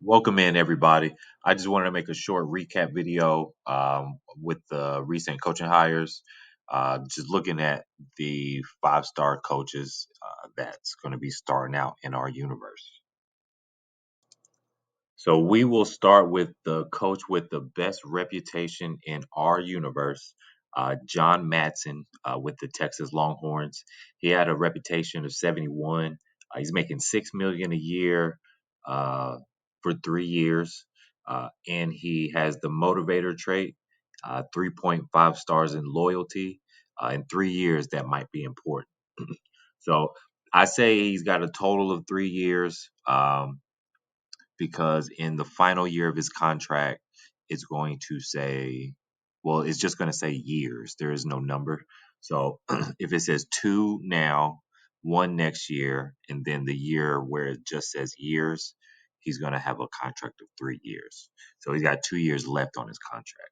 Welcome in, everybody. I just wanted to make a short recap video with the recent coaching hires. Just looking at the five-star coaches that's going to be starting out in our universe. So we will start with the coach with the best reputation in our universe, John Madsen with the Texas Longhorns. He had a reputation of 71. He's making $6 million a year for 3 years, and he has the motivator trait, 3.5 stars in loyalty. In 3 years, that might be important. So I say he's got a total of 3 years. Because in the final year of his contract, it's going to say, well, it's just going to say years. There is no number. So if it says two now, one next year, and then the year where it just says years, he's going to have a contract of 3 years. So he's got 2 years left on his contract.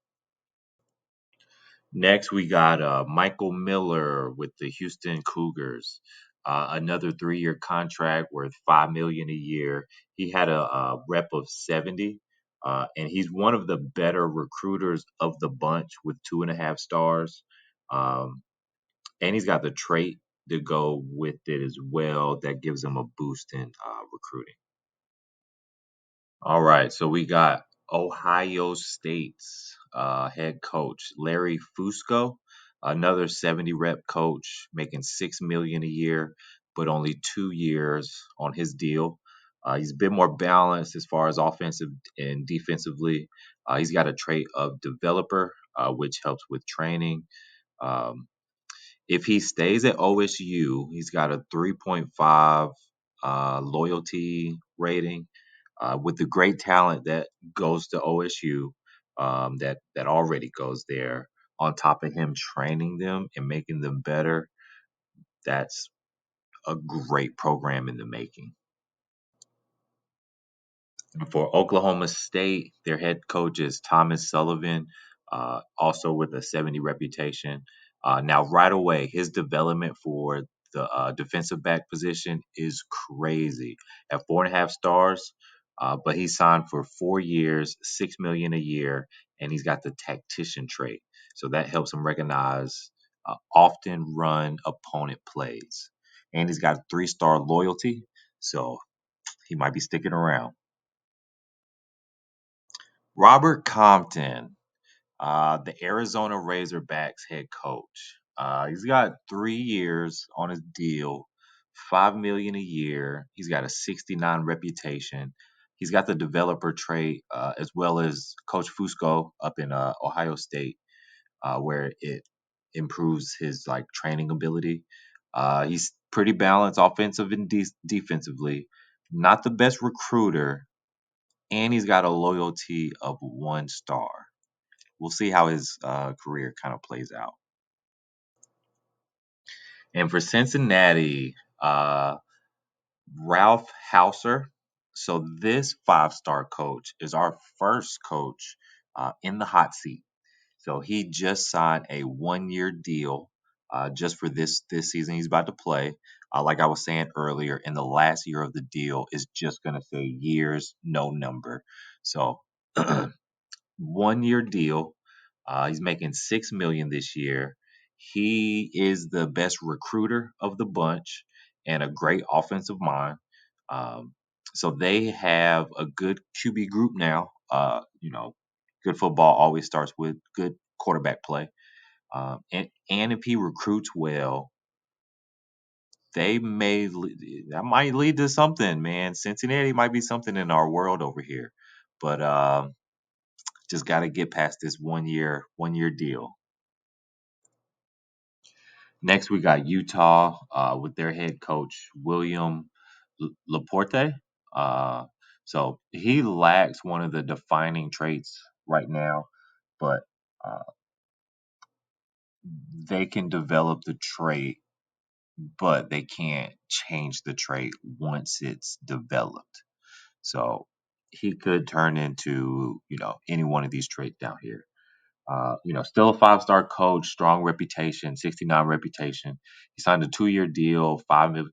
Next, we got Michael Miller with the Houston Cougars. Another 3-year contract worth $5 million a year. He had a rep of 70, and he's one of the better recruiters of the bunch with 2.5 stars. Um, and he's got the trait to go with it as well that gives him a boost in recruiting. All right, so we got Ohio State's head coach Larry Fusco, another 70 rep coach making 6 million a year, but only 2 years on his deal. He's a bit more balanced as far as offensive and defensively. He's got a trait of developer, which helps with training. Um, if he stays at OSU, he's got a 3.5 loyalty rating with the great talent that goes to OSU, that already goes there. On top of him training them and making them better, that's a great program in the making. For Oklahoma State, their head coach is Thomas Sullivan, also with a 70 reputation. Now, right away, his development for the defensive back position is crazy at 4.5 stars. But he signed for 4 years, 6 million a year, and he's got the tactician trait, so that helps him recognize often run opponent plays. And he's got 3-star loyalty, so he might be sticking around. Robert Compton, the Arizona Razorbacks head coach. He's got 3 years on his deal, 5 million a year. He's got a 69 reputation. He's got the developer trait, as well as Coach Fusco up in Ohio State, where it improves his like training ability. He's pretty balanced offensive and defensively. Not the best recruiter, and he's got a loyalty of 1 star. We'll see how his career kind of plays out. And for Cincinnati, Ralph Hauser. So this 5-star coach is our first coach in the hot seat. So he just signed a 1-year deal just for this season he's about to play. Like I was saying earlier, in the last year of the deal is just going to say years, no number. So 1-year deal. He's making 6 million this year. He is the best recruiter of the bunch and a great offensive mind. Um, so they have a good QB group now. Good football always starts with good quarterback play. And if he recruits well, that might lead to something, man. Cincinnati might be something in our world over here, but just got to get past this 1-year deal. Next, we got Utah with their head coach William Laporte. Uh, so he lacks one of the defining traits right now, but uh, they can develop the trait, but they can't change the trait once it's developed. So he could turn into any one of these traits down here. Still a 5-star coach, strong reputation, 69 reputation. He signed a 2-year deal, 5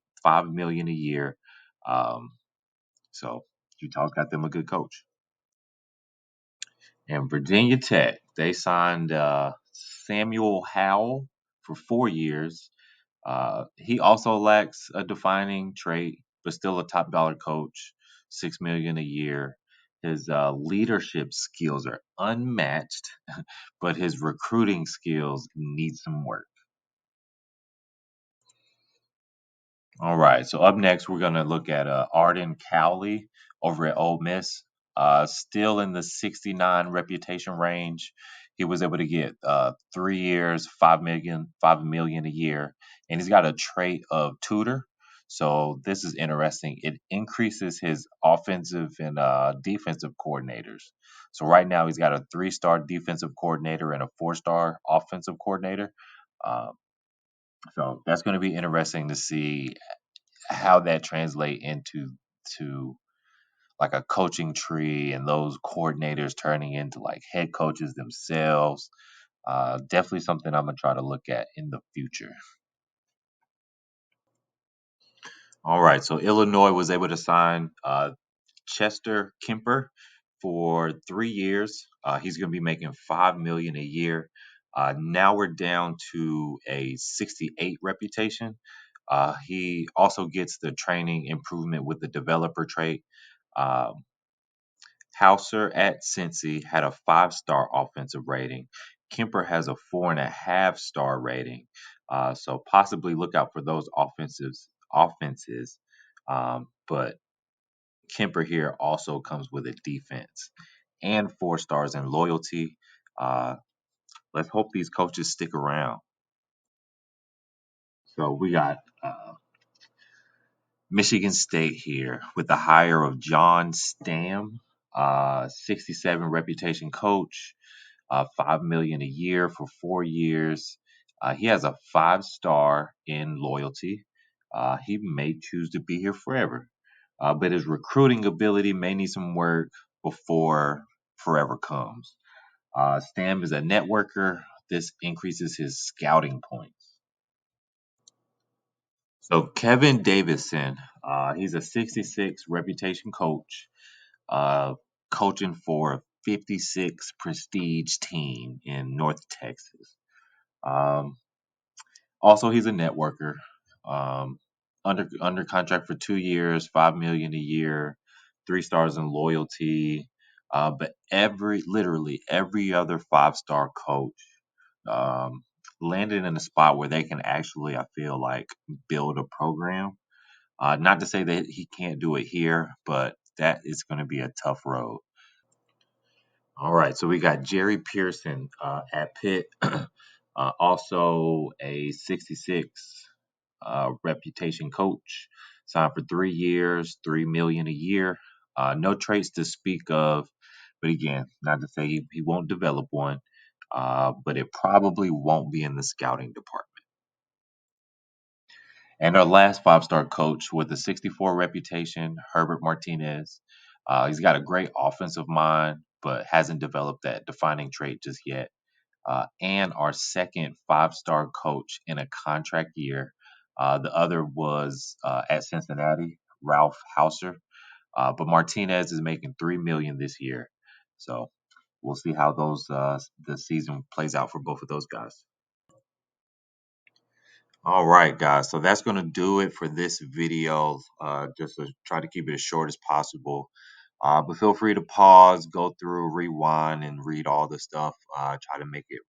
million a year. Um, so Utah's got them a good coach. And Virginia Tech, they signed Samuel Howell for 4 years. He also lacks a defining trait, but still a top dollar coach, 6 million a year. His leadership skills are unmatched, but his recruiting skills need some work. All right. So up next, we're gonna look at Arden Cowley over at Ole Miss. Still in the 69 reputation range. He was able to get 3 years, 5 million a year, and he's got a trait of tutor. So this is interesting. It increases his offensive and defensive coordinators. So right now he's got a 3-star defensive coordinator and a 4-star offensive coordinator. Um, so that's going to be interesting to see how that translate into to like a coaching tree and those coordinators turning into like head coaches themselves. Definitely something I'm gonna try to look at in the future. All right, so Illinois was able to sign Chester Kemper for 3 years. He's going to be making 5 million a year. Now we're down to a 68 reputation. He also gets the training improvement with the developer trait. Um, Hauser at Cincy had a 5-star offensive rating. Kemper has a 4.5-star rating. So possibly look out for those offenses. But Kemper here also comes with a defense and 4 stars in loyalty. Uh, let's hope these coaches stick around. So we got Michigan State here with the hire of John Stam, 67 reputation coach, 5 million a year for 4 years. He has a 5-star in loyalty. He may choose to be here forever, but his recruiting ability may need some work before forever comes. Stam is a networker. This increases his scouting points. So Kevin Davison, he's a 66 reputation coach, uh, coaching for a 56 prestige team in North Texas. Um, Also, he's a networker. Um, under contract for 2 years, 5 million a year, 3 stars in loyalty. But literally every other 5-star coach um, landed in a spot where they can actually, I feel like, build a program. Not to say that he can't do it here, but that is going to be a tough road. All right, so we got Jerry Pearson at Pitt, also a 66 reputation coach, signed for 3 years, 3 million a year. No traits to speak of, but again, not to say he won't develop one, but it probably won't be in the scouting department. And our last 5-star coach with a 64 reputation, Herbert Martinez. He's got a great offensive mind, but hasn't developed that defining trait just yet. And our second 5-star coach in a contract year. The other was at Cincinnati, Ralph Hauser. But Martinez is making 3 million this year. So we'll see how those the season plays out for both of those guys. All right, guys. So that's going to do it for this video. Just to try to keep it as short as possible. But feel free to pause, go through, rewind, and read all the stuff. Try to make it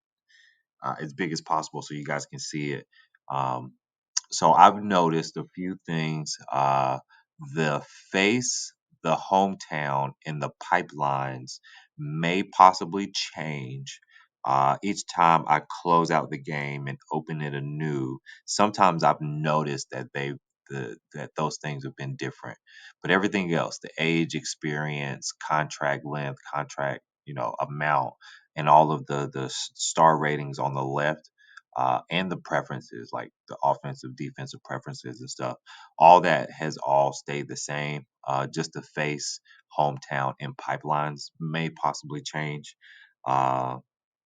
as big as possible so you guys can see it. Um, so I've noticed a few things. The face, the hometown, and the pipelines may possibly change each time I close out the game and open it anew. Sometimes I've noticed that that those things have been different, but everything else, the age, experience, contract length, contract amount, and all of the star ratings on the left and the preferences, like the offensive, defensive preferences and stuff. All that has all stayed the same. Just the face, hometown, and pipelines may possibly change. Uh,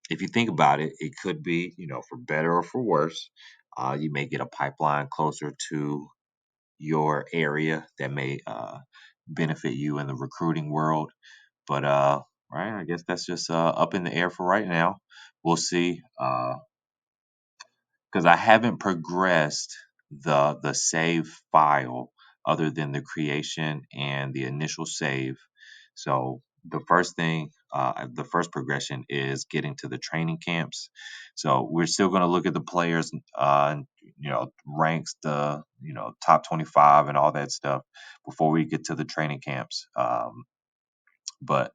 if you think about it, it could be, for better or for worse. You may get a pipeline closer to your area that may benefit you in the recruiting world. But right, I guess that's just up in the air for right now. We'll see. Because I haven't progressed the save file other than the creation and the initial save. So the first progression is getting to the training camps. So we're still going to look at the players, ranks, the top 25 and all that stuff before we get to the training camps. But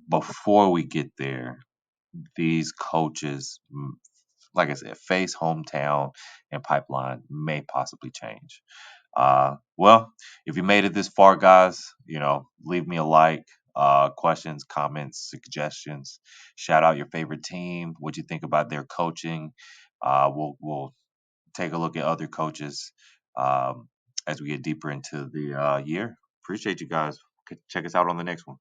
before we get there, these coaches, like I said, face, hometown, and pipeline may possibly change. Well, if you made it this far, guys, leave me a like. Questions, comments, suggestions. Shout out your favorite team. What you think about their coaching? We'll take a look at other coaches as we get deeper into the year. Appreciate you guys. Check us out on the next one.